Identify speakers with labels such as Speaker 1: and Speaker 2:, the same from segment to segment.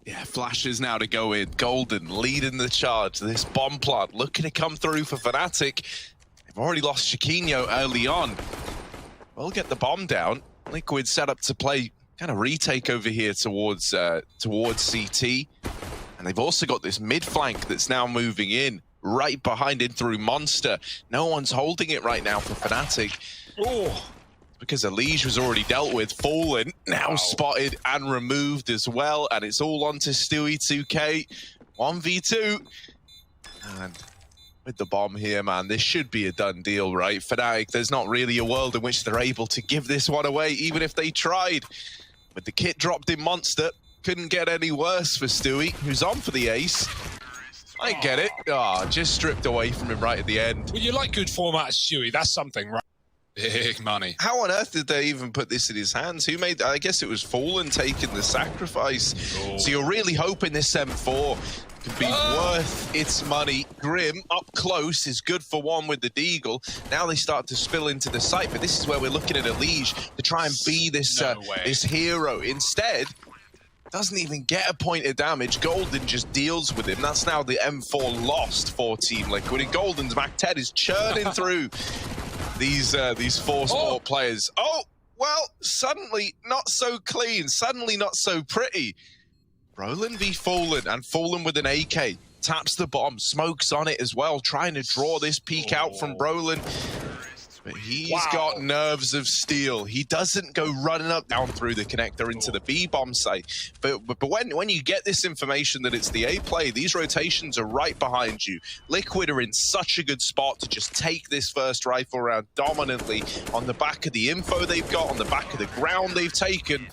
Speaker 1: Yeah, flashes now to go in. Golden leading the charge. This bomb plant looking to come through for Fnatic. They've already lost Csgo early on. We'll get the bomb down. Liquid set up to play kind of retake over here towards CT. And they've also got this mid flank that's now moving in, right behind in through Monster. No one's holding it right now for Fnatic. Oh, because Elige was already dealt with. Fallen, now spotted and removed as well. And it's all on to Stewie 2K. 1v2. And with the bomb here, man, this should be a done deal, right? Fnatic, there's not really a world in which they're able to give this one away, even if they tried. With the kit dropped in Monster, couldn't get any worse for Stewie, who's on for the ace. I get it. Just stripped away from him right at the end.
Speaker 2: Well, you like good format, Stewie. That's something, right? Big money.
Speaker 1: How on earth did they even put this in his hands? Who made, I guess it was Fallen taking the sacrifice. Oh. So you're really hoping this M4 could be worth its money. Grim up close is good for one with the Deagle. Now they start to spill into the site, but this is where we're looking at Elige to try and be this, this hero. Instead, doesn't even get a point of damage. Golden just deals with him. That's now the M4 lost for Team Liquid. And Golden's Mac 10 is churning through these four sport players. Oh, well, suddenly not so clean, suddenly not so pretty. Brolin v Fallen, and Fallen with an AK. Taps the bomb, smokes on it as well, trying to draw this peek out from Brolin. But he's got nerves of steel. He doesn't go running up down through the connector into the B-bomb site. But when you get this information that it's the A play, these rotations are right behind you. Liquid are in such a good spot to just take this first rifle round dominantly on the back of the info they've got, on the back of the ground they've taken.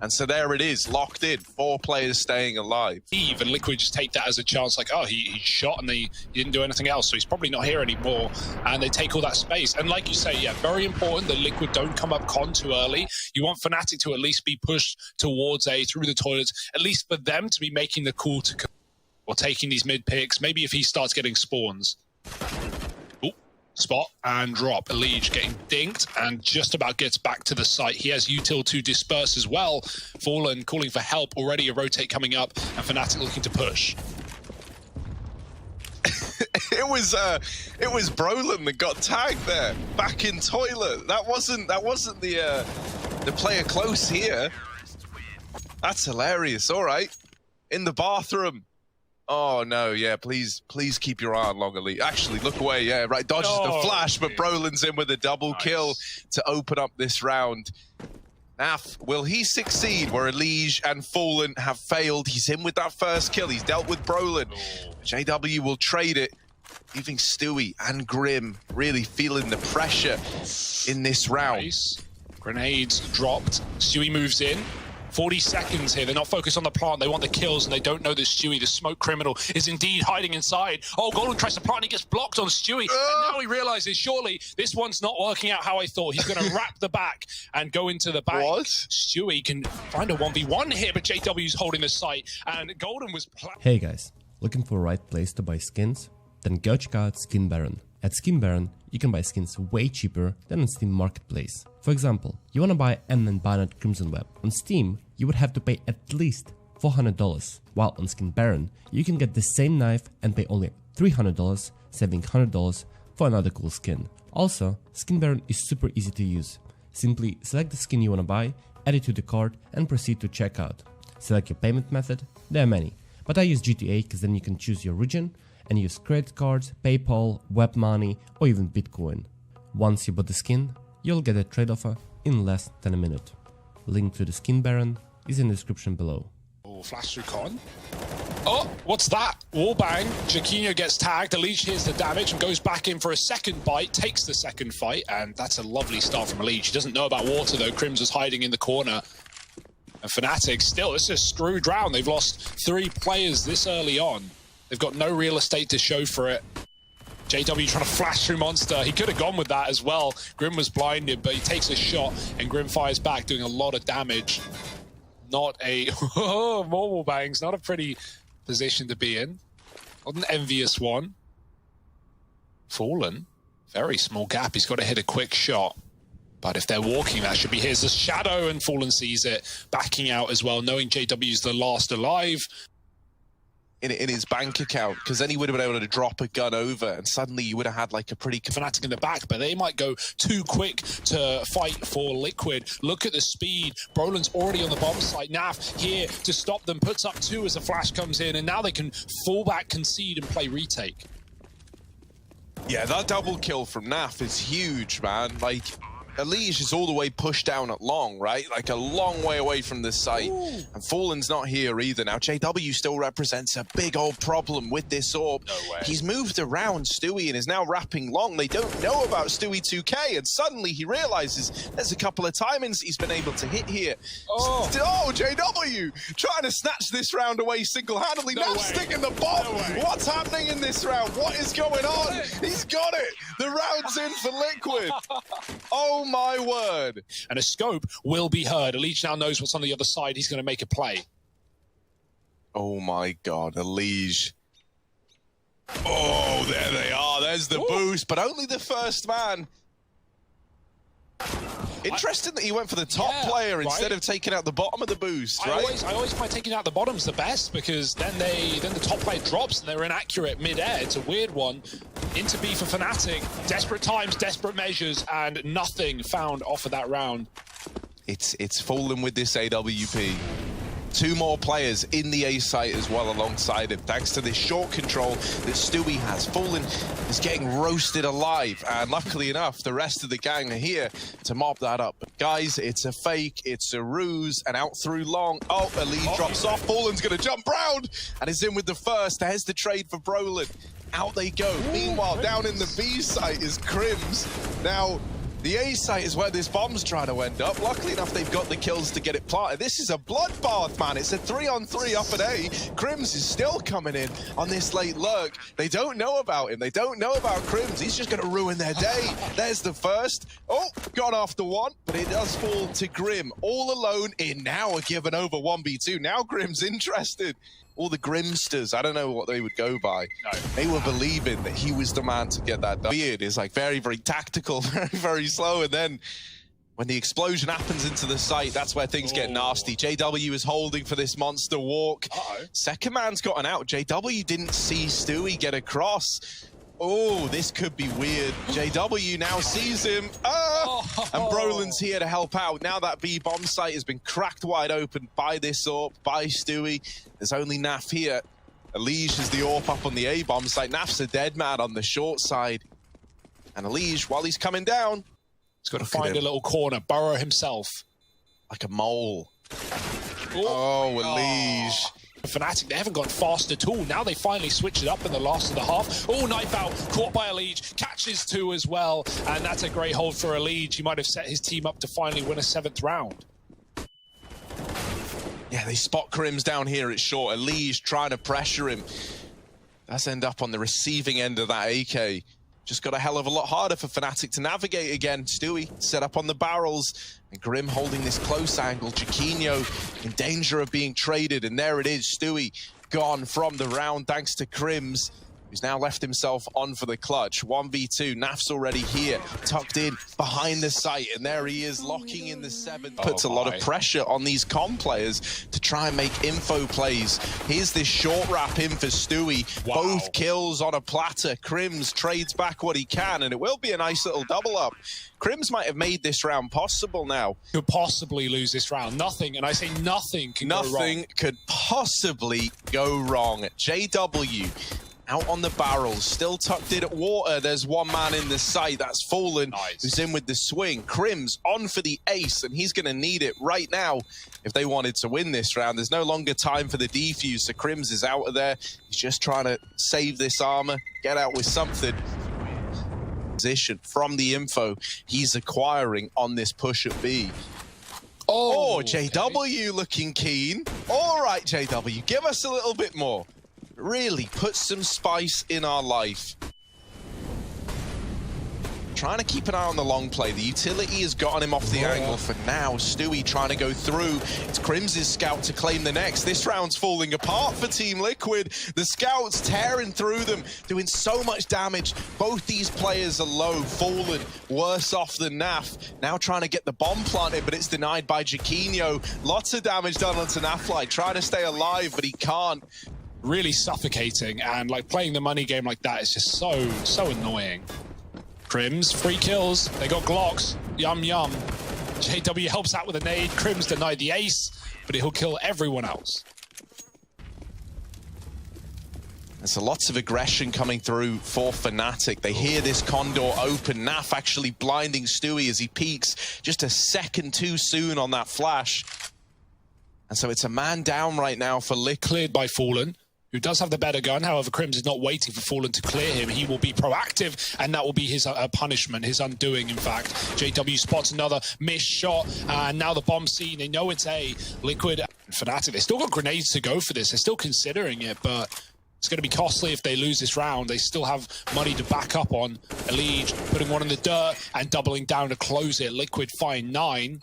Speaker 1: And so there it is, locked in. 4 players staying alive.
Speaker 2: And Liquid just take that as a chance, like, oh, he shot and he didn't do anything else, so he's probably not here anymore. And they take all that space. And like you say, yeah, very important that Liquid don't come up con too early. You want Fnatic to at least be pushed towards A, through the toilets, at least for them to be making the call to come, or taking these mid picks. Maybe if he starts getting spawns. Spot and drop. Elige getting dinked and just about gets back to the site. He has util to disperse as well. Fallen calling for help. Already a rotate coming up and Fnatic looking to push.
Speaker 1: It was Brolin that got tagged there, back in toilet. That wasn't the player close here. That's hilarious. All right, in the bathroom. Oh no, yeah, please keep your eye on long Elite. Actually, look away, yeah, right, dodges the flash, but Brolin's in with a double kill to open up this round. Naf, will he succeed where Elige and Fallen have failed? He's in with that first kill, he's dealt with Brolin. JW will trade it, leaving Stewie and Grim really feeling the pressure in this round.
Speaker 2: Nice. Grenades dropped, Stewie moves in. 40 seconds here. They're not focused on the plant. They want the kills, and they don't know that Stewie, the smoke criminal, is indeed hiding inside. Oh, Golden tries to plant, and he gets blocked on Stewie. And now he realizes, surely, this one's not working out how I thought. He's going to wrap the back and go into the back.
Speaker 1: What?
Speaker 2: Stewie can find a 1v1 here, but JW's holding the site, and Golden was...
Speaker 3: Hey guys, looking for the right place to buy skins? Then go check out Skin Baron. At Skin Baron, you can buy skins way cheaper than on Steam Marketplace. For example, you wanna buy M and Barnett Crimson Web. On Steam, you would have to pay at least $400, while on Skin Baron, you can get the same knife and pay only $300, saving $100 for another cool skin. Also, Skin Baron is super easy to use. Simply select the skin you wanna buy, add it to the cart, and proceed to checkout. Select your payment method, there are many, but I use GTA because then you can choose your region and use credit cards, PayPal, web money, or even Bitcoin. Once you bought the skin, you'll get a trade offer in less than a minute. Link to the Skin Baron is in the description below.
Speaker 2: Oh, flash through con. Oh, what's that? Wallbang. Csgo gets tagged. Elige hears the damage and goes back in for a second bite, takes the second fight, and that's a lovely start from Elige. He doesn't know about water though. Crims is hiding in the corner. And Fnatic still, it's just screwed round. They've lost 3 players this early on. They've got no real estate to show for it. JW trying to flash through Monster. He could have gone with that as well. Grim was blinded, but he takes a shot, and Grim fires back, doing a lot of damage. Not a... more wall bangs. Not a pretty position to be in. Not an envious one. Fallen. Very small gap. He's got to hit a quick shot. But if they're walking, that should be his. The shadow, and Fallen sees it, backing out as well, knowing JW's the last alive.
Speaker 1: In his bank account, because then he would have been able to drop a gun over, and suddenly you would have had like a pretty
Speaker 2: Fnatic in the back, but they might go too quick to fight for Liquid. Look at the speed. Brolin's already on the bomb site. Naf here to stop them, puts up 2 as the flash comes in, and now they can fall back, concede, and play retake.
Speaker 1: Yeah, that double kill from Naf is huge, man. Like, Elige is all the way pushed down at long, right? Like a long way away from the site. Ooh. And Fallen's not here either. Now, JW still represents a big old problem with this orb.
Speaker 2: No way.
Speaker 1: He's moved around Stewie and is now wrapping long. They don't know about Stewie 2K, and suddenly he realizes there's a couple of timings he's been able to hit here. Oh, JW trying to snatch this round away single-handedly. Now sticking the bomb. No, what's happening in this round? What is going on? He's got it. The round's in for Liquid. Oh my word.
Speaker 2: And a scope will be heard. Elige now knows what's on the other side. He's going to make a play.
Speaker 1: Oh my god, Elige. Oh, there they are. There's the boost, but only the first man. Interesting that he went for the top player instead of taking out the bottom of the boost, right?
Speaker 2: I always find taking out the bottom's the best, because then the top player drops and they're inaccurate mid-air. It's a weird one. Into B for Fnatic. Desperate times, desperate measures, and nothing found off of that round.
Speaker 1: It's Fallen with this AWP. 2 more players in the A site as well alongside him, thanks to this short control that Stewie has. Fallen is getting roasted alive, and luckily enough, the rest of the gang are here to mop that up. But guys, it's a fake, it's a ruse, and out through long. Oh, Elige drops off. Fallen's going to jump round, and is in with the first. There's the trade for Brolin. Out they go. Meanwhile, down in the B site is Crims. Now, the A site is where this bomb's trying to end up. Luckily enough, they've got the kills to get it planted. This is a bloodbath, man. It's a 3-on-3 up at A. Crims is still coming in on this late lurk. They don't know about him. They don't know about Crims. He's just going to ruin their day. There's the first. Oh, got after one, but it does fall to Grim. All alone in now a given over 1v2. Now Grim's interested. All the Grimsters, I don't know what they would go by. No. They were believing that he was the man to get that done. Weird is like very, very tactical, very, very slow. And then when the explosion happens into the site, that's where things get nasty. JW is holding for this monster walk. Second man's gotten out. JW didn't see Stewie get across. Oh, this could be weird. JW now sees him. And Brolin's here to help out. Now that B bomb site has been cracked wide open by this AWP, by Stewie. There's only Naf here. Elige is the AWP up on the A bomb site. Naf's a dead man on the short side. And Elige, while he's coming down,
Speaker 2: he's got to find a little corner, burrow himself.
Speaker 1: Like a mole. Oh, Elige.
Speaker 2: Fnatic, they haven't gone fast at all. Now they finally switch it up in the last of the half. Oh, knife out, caught by Elige, catches 2 as well, and that's a great hold for Elige. He might have set his team up to finally win a 7th round.
Speaker 1: Yeah, they spot Crims down here at short. Elige trying to pressure him. That's end up on the receiving end of that AK. Just got a hell of a lot harder for Fnatic to navigate again. Stewie set up on the barrels, and Grim holding this close angle. Csgo in danger of being traded, and there it is. Stewie gone from the round thanks to Crims, who's now left himself on for the clutch. 1v2, Naf's already here, tucked in behind the site, and there he is, locking in the 7th. Puts a lot of pressure on these comm players to try and make info plays. Here's this short wrap in for Stewie. Both kills on a platter. Crims trades back what he can, and it will be a nice little double up. Crims might have made this round possible now.
Speaker 2: Could possibly lose this round. Nothing, and I say nothing can go wrong.
Speaker 1: Nothing could possibly go wrong. JW out on the barrels, still tucked in at water. There's one man in the site. That's Fallen, who's in with the swing. Crims on for the ace, and he's going to need it right now if they wanted to win this round. There's no longer time for the defuse, so Crims is out of there. He's just trying to save this armor, get out with something. Position from the info he's acquiring on this push at B. Oh, JW looking keen. All right, JW, give us a little bit more. Really put some spice in our life. trying to keep an eye on the long play. The utility has gotten him off the angle for now. Stewie trying to go through. It's Crim's scout to claim the next. This round's falling apart for Team Liquid. The scouts tearing through them, doing so much damage. Both these players are low, fallen, worse off than Naf. Now trying to get the bomb planted, but it's denied by Jaquinho. Lots of damage done onto Naflight, trying to stay alive, but he can't.
Speaker 2: Really suffocating, and like playing the money game like that is just so annoying. Crims, free kills, they got Glocks, yum yum. JW helps out with a nade, Crims denied the ace, but he'll kill everyone else.
Speaker 1: There's lots of aggression coming through for Fnatic. They hear this condor open. Naf actually blinding Stewie as he peeks just a second too soon on that flash. And so it's a man down right now for Liquid.
Speaker 2: Cleared by Fallen, who does have the better gun. However, Crims is not waiting for Fallen to clear him. He will be proactive, and that will be his punishment, his undoing, in fact. JW spots another missed shot, and now the bomb scene. They know it's A. Liquid and Fnatic, they still got grenades to go for this. They're still considering it, but it's going to be costly if they lose this round. They still have money to back up on. Elige putting one in the dirt and doubling down to close it. Liquid find 9.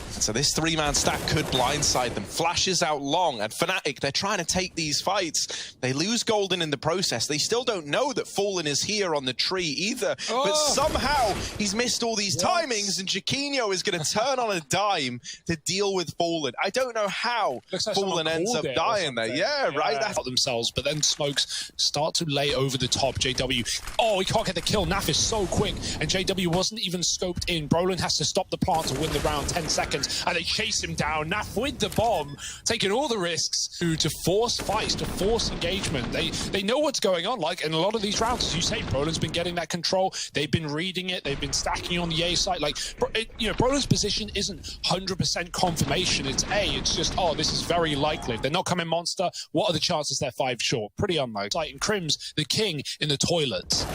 Speaker 1: So this three-man stack could blindside them. Flashes out long, and Fnatic, they're trying to take these fights. They lose Golden in the process. They still don't know that Fallen is here on the tree either. But somehow, he's missed all these timings, and Jaquinho is going to turn on a dime to deal with Fallen. I don't know how
Speaker 2: like
Speaker 1: Fallen ends up dying there. Yeah, right?
Speaker 2: That's themselves, but then smokes start to lay over the top. JW, he can't get the kill. Naf is so quick, and JW wasn't even scoped in. Brolin has to stop the plant to win the round 10 seconds. And they chase him down. Naf with the bomb, taking all the risks to force fights, to force engagement. They know what's going on. Like in a lot of these rounds, as you say, Brolin's been getting that control. They've been reading it. They've been stacking on the A side. Like, Brolin's position isn't 100% confirmation. It's A. It's just, this is very likely. They're not coming monster. What are the chances they're 5 short? Pretty unlikely. And Crims, the king in the toilets.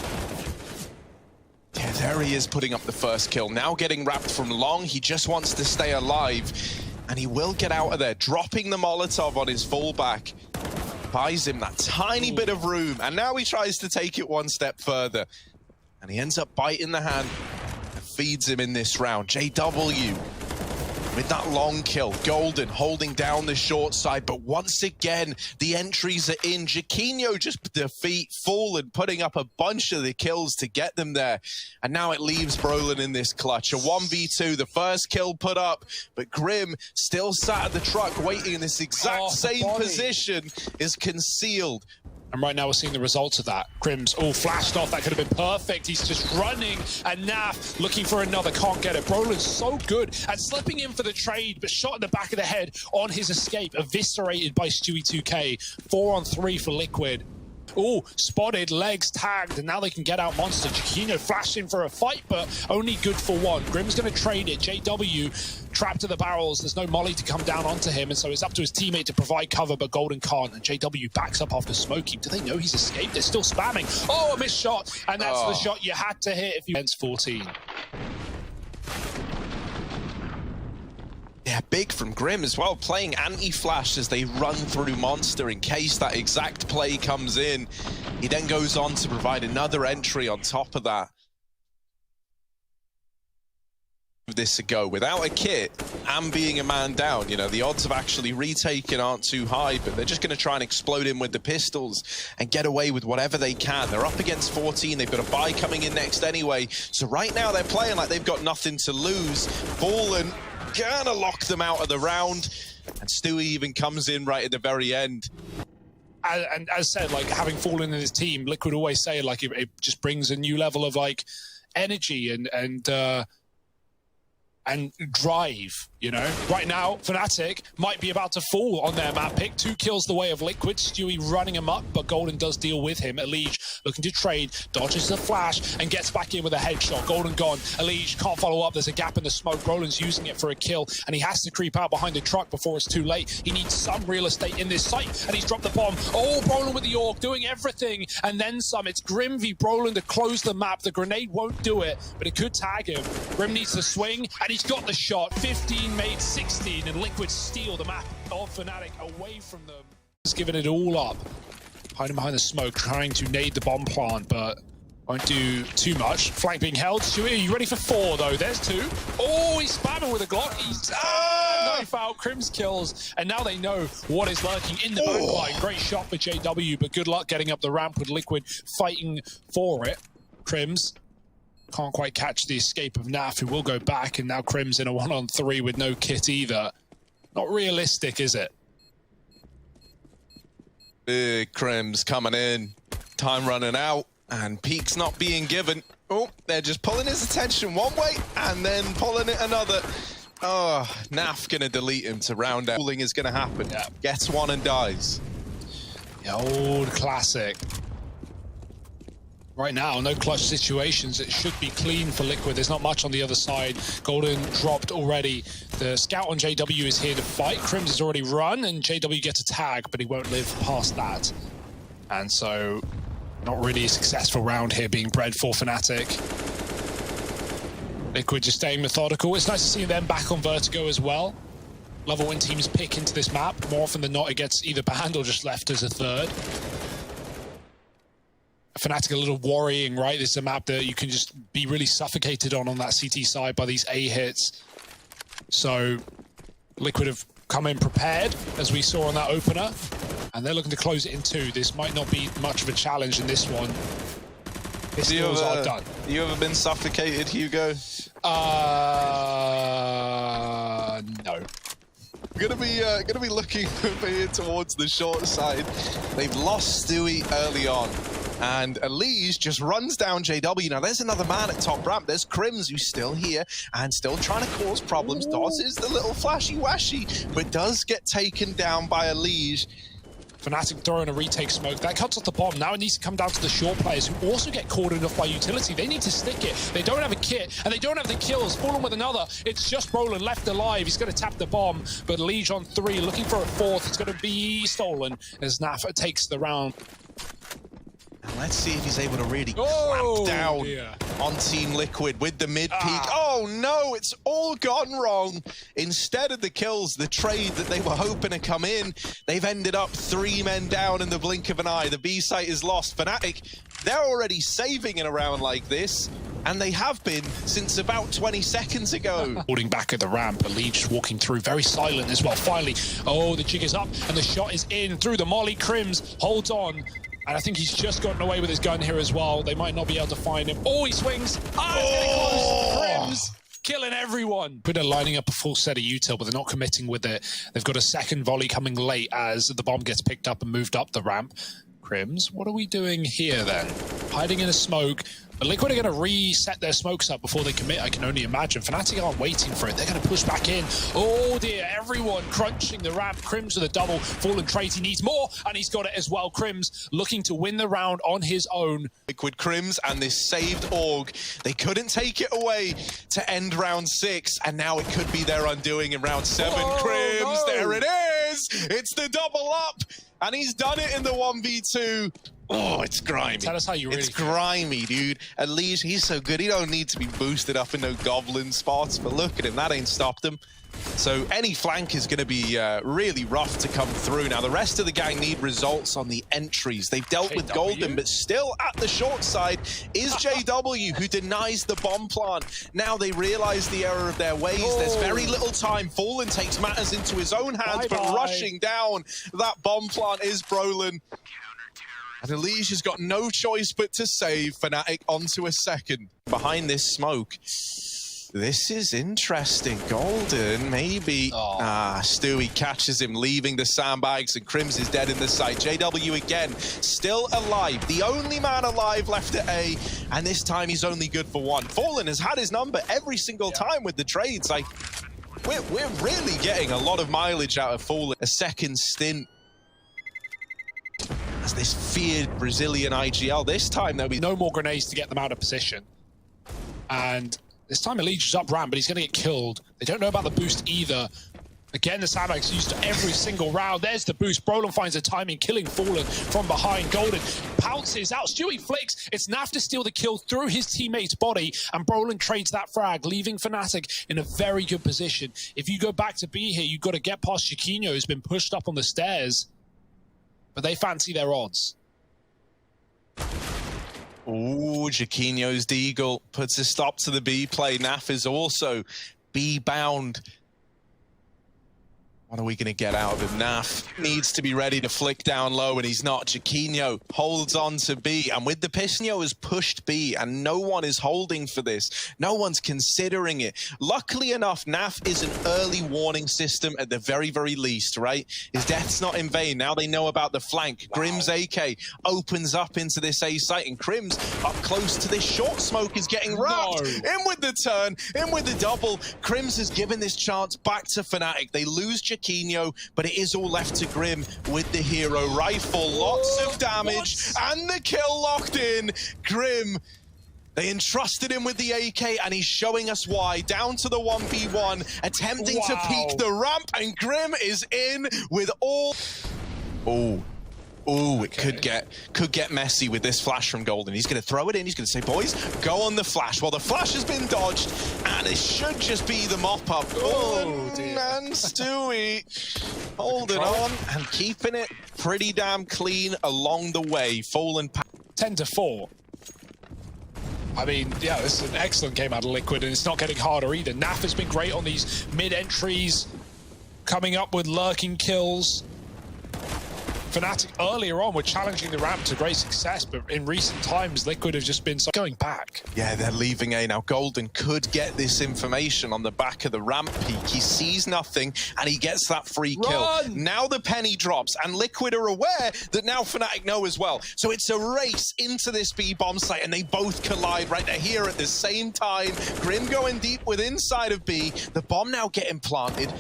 Speaker 1: Yeah, there he is putting up the first kill. Now getting wrapped from long. He just wants to stay alive. And he will get out of there, dropping the Molotov on his fallback. Buys him that tiny bit of room. And now he tries to take it one step further. And he ends up biting the hand and feeds him in this round. JW with that long kill. Golden holding down the short side, but once again, the entries are in. Jaquinho just defeat Fallen, putting up a bunch of the kills to get them there. And now it leaves Brolin in this clutch. A 1v2, the first kill put up, but Grim still sat at the truck waiting in this exact same position, is concealed.
Speaker 2: And right now we're seeing the results of that. Crims all flashed off. That could have been perfect. He's just running. And Naf looking for another. Can't get it. Brolin's so good at slipping in for the trade, but shot in the back of the head on his escape. Eviscerated by Stewie 2K. 4-on-3 for Liquid. Spotted, legs tagged, and now they can get out monster. Jaquinho flashing for a fight, but only good for one. Grim's going to trade it. JW trapped to the barrels. There's no molly to come down onto him, and so it's up to his teammate to provide cover, but Golden can't, and JW backs up after smoking. Do they know he's escaped? They're still spamming. A missed shot, and that's the shot you had to hit if you went 14.
Speaker 1: Yeah, big from Grim as well, playing anti-flash as they run through Monster in case that exact play comes in. He then goes on to provide another entry on top of that. This a go without a kit and being a man down. The odds of actually retaking aren't too high, but they're just going to try and explode him with the pistols and get away with whatever they can. They're up against 14. They've got a buy coming in next anyway. So right now they're playing like they've got nothing to lose. Fallen gonna lock them out of the round, and Stewie even comes in right at the very end.
Speaker 2: And as said, like having Fallen in his team, Liquid always say like it just brings a new level of like energy and drive, Right now, Fnatic might be about to fall on their map pick. 2 kills the way of Liquid. Stewie running him up, but Golden does deal with him. Elige looking to trade, dodges the flash, and gets back in with a headshot. Golden gone. Elige can't follow up. There's a gap in the smoke. Brolin's using it for a kill, and he has to creep out behind the truck before it's too late. He needs some real estate in this site, and he's dropped the bomb. Brolin with the Orc, doing everything, and then some. It's Grim v Brolin to close the map. The grenade won't do it, but it could tag him. Grim needs to swing, and he's got the shot. 15 made 16, and Liquid steal the map of Fnatic away from them. He's given it all up. Hiding behind the smoke, trying to nade the bomb plant, but Won't do too much. Flank being held. Stewie, are you ready for 4, though? There's 2. Oh, he's spamming with a Glock. He's knife out. Crims kills. And now they know what is lurking in the backline. Great shot for JW, but good luck getting up the ramp with Liquid fighting for it. Crims can't quite catch the escape of Naf, who will go back, and now Crims in a 1-on-3 with no kit either. Not realistic, is it?
Speaker 1: Big Crims coming in. Time running out. And Peek's not being given. Oh, they're just pulling his attention one way and then pulling it another. Oh, Naf gonna delete him to round out. Pulling is gonna happen.
Speaker 2: Yeah.
Speaker 1: Gets one and dies.
Speaker 2: The old classic. Right now, no clutch situations. It should be clean for Liquid. There's not much on the other side. Golden dropped already. The scout on JW is here to fight. Crims has already run, and JW gets a tag, but he won't live past that. And so, not really a successful round here being bred for Fnatic. Liquid just staying methodical. It's nice to see them back on Vertigo as well. Love it when teams pick into this map. More often than not, it gets either banned or just left as a third. Fnatic a little worrying, right? This is a map that you can just be really suffocated on that CT side by these A hits. So Liquid have come in prepared, as we saw on that opener, and they're looking to close it in 2. This might not be much of a challenge in this one. Pistols are done.
Speaker 1: You ever been suffocated, Hugo?
Speaker 2: No.
Speaker 1: Gonna be looking over here towards the short side. They've lost Stewie early on. And Elise just runs down JW. Now, there's another man at top ramp. There's Crims, who's still here and still trying to cause problems. Dodges the little flashy-washy, but does get taken down by Elise.
Speaker 2: Fnatic throwing a retake smoke. That cuts off the bomb. Now it needs to come down to the short players, who also get caught enough by utility. They need to stick it. They don't have a kit, and they don't have the kills. Fallen with another. It's just Roland left alive. He's going to tap the bomb, but Liege on 3, looking for a 4th. It's going to be stolen as Naf takes the round.
Speaker 1: And let's see if he's able to really clamp down on Team Liquid with the mid-peak. Oh no, it's all gone wrong. Instead of the kills, the trade that they were hoping to come in, they've ended up 3 men down in the blink of an eye. The B site is lost. Fnatic, they're already saving in a round like this, and they have been since about 20 seconds ago.
Speaker 2: Holding back at the ramp, Leech walking through, very silent as well. Finally, the jig is up, and the shot is in through the molly. Crims holds on. And I think he's just gotten away with his gun here as well. They might not be able to find him. Oh, he swings. It's getting close. Crims killing everyone. They're lining up a full set of util, but they're not committing with it. They've got a second volley coming late as the bomb gets picked up and moved up the ramp. Crims, what are we doing here then? Hiding in a smoke. But Liquid are going to reset their smokes up before they commit, I can only imagine. Fnatic aren't waiting for it. They're going to push back in. Oh dear, everyone crunching the ramp. Crims with a double. Fallen trade, he needs more, and he's got it as well. Crims looking to win the round on his own.
Speaker 1: Liquid Crims and this saved AUG. They couldn't take it away to end round 6, and now it could be their undoing in round 7. Crims, there it is! It's the double up, and he's done it in the 1v2. Oh, it's grimy.
Speaker 2: Tell us how you really
Speaker 1: It's grimy, dude. At least he's so good. He don't need to be boosted up in no goblin spots, but look at him. That ain't stopped him. So any flank is going to be really rough to come through. Now, the rest of the gang need results on the entries. They've dealt with Golden, but still at the short side is JW, who denies the bomb plant. Now they realize the error of their ways. There's very little time. Fallen takes matters into his own hands, but rushing down that bomb plant is PROLEAGUE. And Elise has got no choice but to save Fnatic onto a second. Behind this smoke, this is interesting. Golden, maybe. Stewie catches him, leaving the sandbags, and Crims is dead in the site. JW again, still alive. The only man alive left at A, and this time he's only good for 1. Fallen has had his number every single time with the trades. Like, we're really getting a lot of mileage out of Fallen. A second stint. As this feared Brazilian IGL. This time there'll be
Speaker 2: no more grenades to get them out of position. And this time Elise is up ramp, but he's going to get killed. They don't know about the boost either. Again, the sandbags used to every single round. There's the boost. PROLEAGUE finds the timing, killing Fallen from behind. Golden pounces out. Stewie flicks. It's Naf to steal the kill through his teammate's body, and PROLEAGUE trades that frag, leaving Fnatic in a very good position. If you go back to B here, you've got to get past Csgo, who's been pushed up on the stairs. But they fancy their odds.
Speaker 1: Ooh, Jaquinho's Deagle puts a stop to the B play. Naf is also B bound. What are we going to get out of him? Naf needs to be ready to flick down low, and he's not. Csgo holds on to B, and with the Pisnio has pushed B, and no one is holding for this. No one's considering it. Luckily enough, Naf is an early warning system at the very, very least, right? His death's not in vain. Now they know about the flank. Wow. Grim's AK opens up into this A site, and Crim's up close to this short smoke is getting wrapped. No. In with the turn, in with the double. Crims has given this chance back to Fnatic. They lose Csgo, but it is all left to Grim with the hero rifle. Lots of damage and the kill locked in. Grim, they entrusted him with the AK, and he's showing us why. Down to the 1v1, attempting to peek the ramp, and Grim is in with all... Ooh, it could get messy with this flash from Golden. He's going to throw it in. He's going to say, boys, go on the flash. Well, the flash has been dodged, and it should just be the mop-up. Oh, and Stewie holding on and keeping it pretty damn clean along the way. Fallen
Speaker 2: 10-4. I mean, yeah, this is an excellent game out of Liquid, and it's not getting harder either. Naf has been great on these mid-entries, coming up with lurking kills. Fnatic earlier on were challenging the ramp to great success, but in recent times, Liquid have just been going back.
Speaker 1: Yeah, they're leaving A. Now, Golden could get this information on the back of the ramp peak. He sees nothing, and he gets that free kill. Now the penny drops, and Liquid are aware that now Fnatic know as well. So it's a race into this B bomb site, and they both collide right there here at the same time. Grim going deep with inside of B. The bomb now getting planted.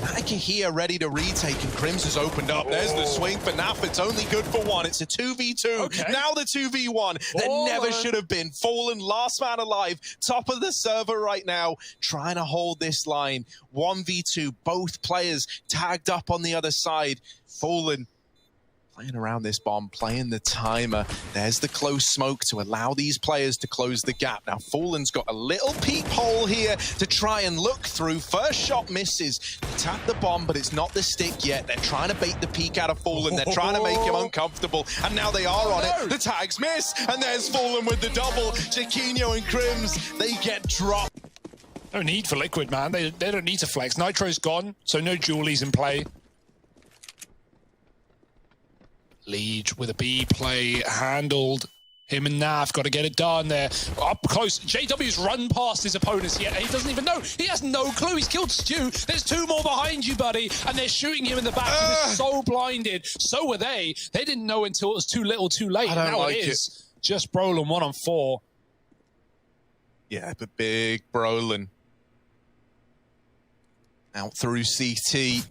Speaker 1: Fnatic are here ready to retake, and Crims has opened up. There's the swing for Naf. It's only good for one. It's a 2v2. Okay. Now the 2v1. There never should have been. Fallen, last man alive, top of the server right now, trying to hold this line. 1v2, both players tagged up on the other side. Fallen playing around this bomb, playing the timer. There's the close smoke to allow these players to close the gap. Now, Fallen's got a little peephole here to try and look through. First shot misses. They tap the bomb, but it's not the stick yet. They're trying to bait the peek out of Fallen. They're trying to make him uncomfortable, and now they are on it. The tags miss, and there's Fallen with the double. Jaquinho and Crims, they get dropped.
Speaker 2: No need for Liquid, man. They don't need to flex. Nitro's gone, so no Julies in play. Liege with a B play handled. Him and Naf got to get it done there. Up close. JW's run past his opponents yet. He doesn't even know. He has no clue. He's killed Stu. There's two more behind you, buddy. And they're shooting him in the back. He was so blinded. So were they. They didn't know until it was too little too late. And now it is just Brolin 1-on-4.
Speaker 1: Yeah, but big Brolin. Out through CT.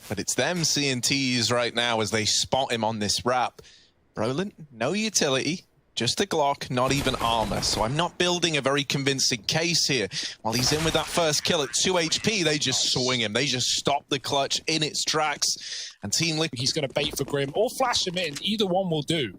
Speaker 1: But it's them seeing T's right now as they spot him on this wrap. Brolin, no utility, just a Glock, not even armor. So I'm not building a very convincing case here. While he's in with that first kill at 2 HP, they just swing him. They just stop the clutch in its tracks. And Team Liquid,
Speaker 2: he's going to bait for Grim or flash him in. Either one will do.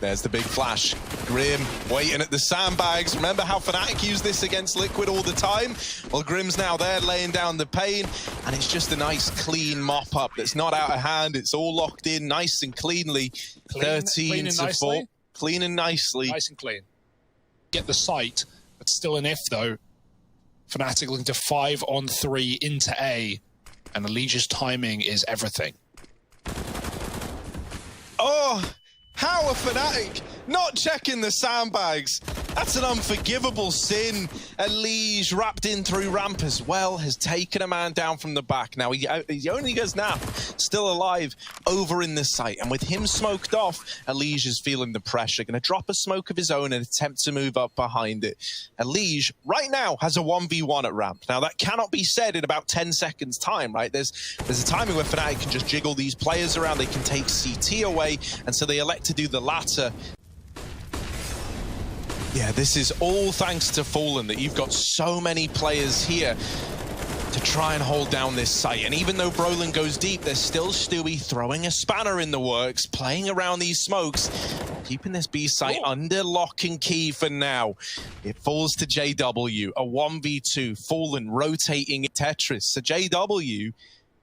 Speaker 1: There's the big flash. Grim waiting at the sandbags. Remember how Fnatic used this against Liquid all the time? Well, Grim's now there laying down the pain, and it's just a nice clean mop-up that's not out of hand. It's all locked in nice and cleanly. 13-4. Clean and nicely.
Speaker 2: Nice and clean. Get the site, but still an if, though. Fnatic looking to 5-on-3 into A, and Elige's timing is everything.
Speaker 1: Oh! How are Fnatic not checking the sandbags? That's an unforgivable sin. Elige, wrapped in through ramp as well, has taken a man down from the back. Now, he only goes Naf, still alive, over in the site. And with him smoked off, Elige is feeling the pressure. Going to drop a smoke of his own and attempt to move up behind it. Elige, right now, has a 1v1 at ramp. Now, that cannot be said in about 10 seconds' time, right? There's a timing where Fnatic can just jiggle these players around. They can take CT away, and so they elect to do the latter. Yeah, this is all thanks to Fallen, that you've got so many players here to try and hold down this site. And even though Brolin goes deep, there's still Stewie throwing a spanner in the works, playing around these smokes, keeping this B site under lock and key for now. It falls to JW, a 1v2, Fallen rotating Tetris. So JW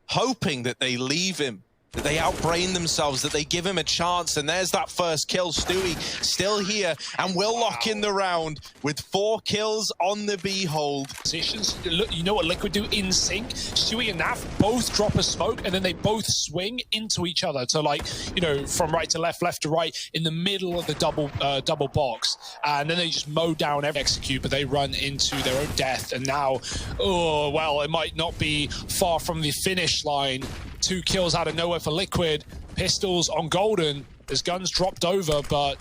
Speaker 1: hoping that they leave him that they outbrain themselves, that they give him a chance, and there's that first kill. Stewie still here and will lock in the round with 4 kills on the B hold.
Speaker 2: Positions, you know what Liquid do in sync? Stewie and Naf both drop a smoke, and then they both swing into each other. So, like, you know, from right to left, left to right, in the middle of the double box, and then they just mow down every execute, but they run into their own death. And now, oh well, it might not be far from the finish line. 2 kills out of nowhere for Liquid. Pistols on Golden. There's guns dropped over, but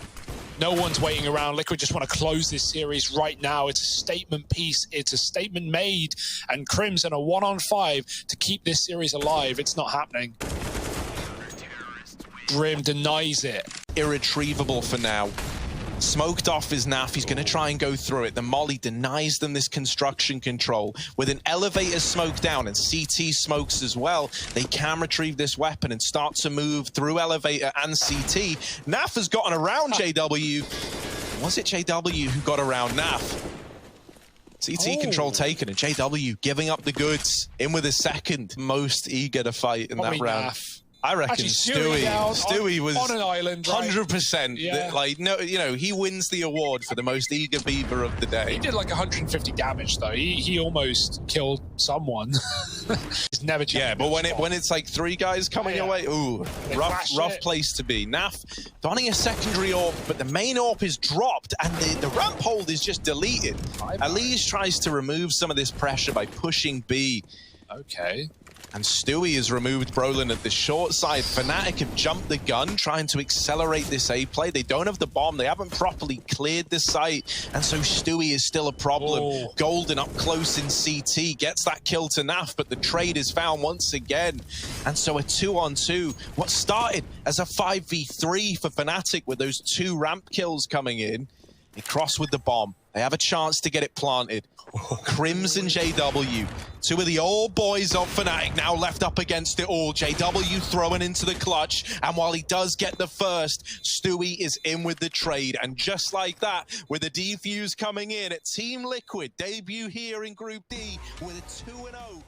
Speaker 2: no one's waiting around. Liquid just want to close this series right now. It's a statement piece. It's a statement made. And Crimson a 1-on-5 to keep this series alive. It's not happening. Grim denies it.
Speaker 1: Irretrievable for now. Smoked off his Naf, he's going to try and go through it. The Molly denies them this construction control. With an elevator smoke down and CT smokes as well, they can retrieve this weapon and start to move through elevator and CT. Naf has gotten around JW. Was it JW who got around Naf? CT control taken, and JW giving up the goods. In with his second. Most eager to fight in that round.
Speaker 2: Naf.
Speaker 1: I reckon Stewie was
Speaker 2: on an island, right?
Speaker 1: 100%.
Speaker 2: Yeah.
Speaker 1: Like, no, you know, he wins the award for the most eager beaver of the day.
Speaker 2: He did like 150 damage though. He almost killed someone. It's never changed.
Speaker 1: Yeah, but when it's like 3 guys coming your way, ooh, rough place to be. Naf donning a secondary AWP, but the main AWP is dropped, and the ramp hold is just deleted. Elise tries to remove some of this pressure by pushing B.
Speaker 2: Okay.
Speaker 1: And Stewie has removed Brolin at the short side. Fnatic have jumped the gun, trying to accelerate this A play. They don't have the bomb. They haven't properly cleared the site. And so Stewie is still a problem.
Speaker 2: Oh.
Speaker 1: Golden up close in CT, gets that kill to Naf, but the trade is found once again. And so a 2-on-2. What started as a 5v3 for Fnatic with those 2 ramp kills coming in. They cross with the bomb. They have a chance to get it planted. Crimson JW, 2 of the old boys of Fnatic now left up against it all. JW throwing into the clutch, and while he does get the first, Stewie is in with the trade. And just like that, with the defuse coming in at Team Liquid, debut here in Group D with a 2-0.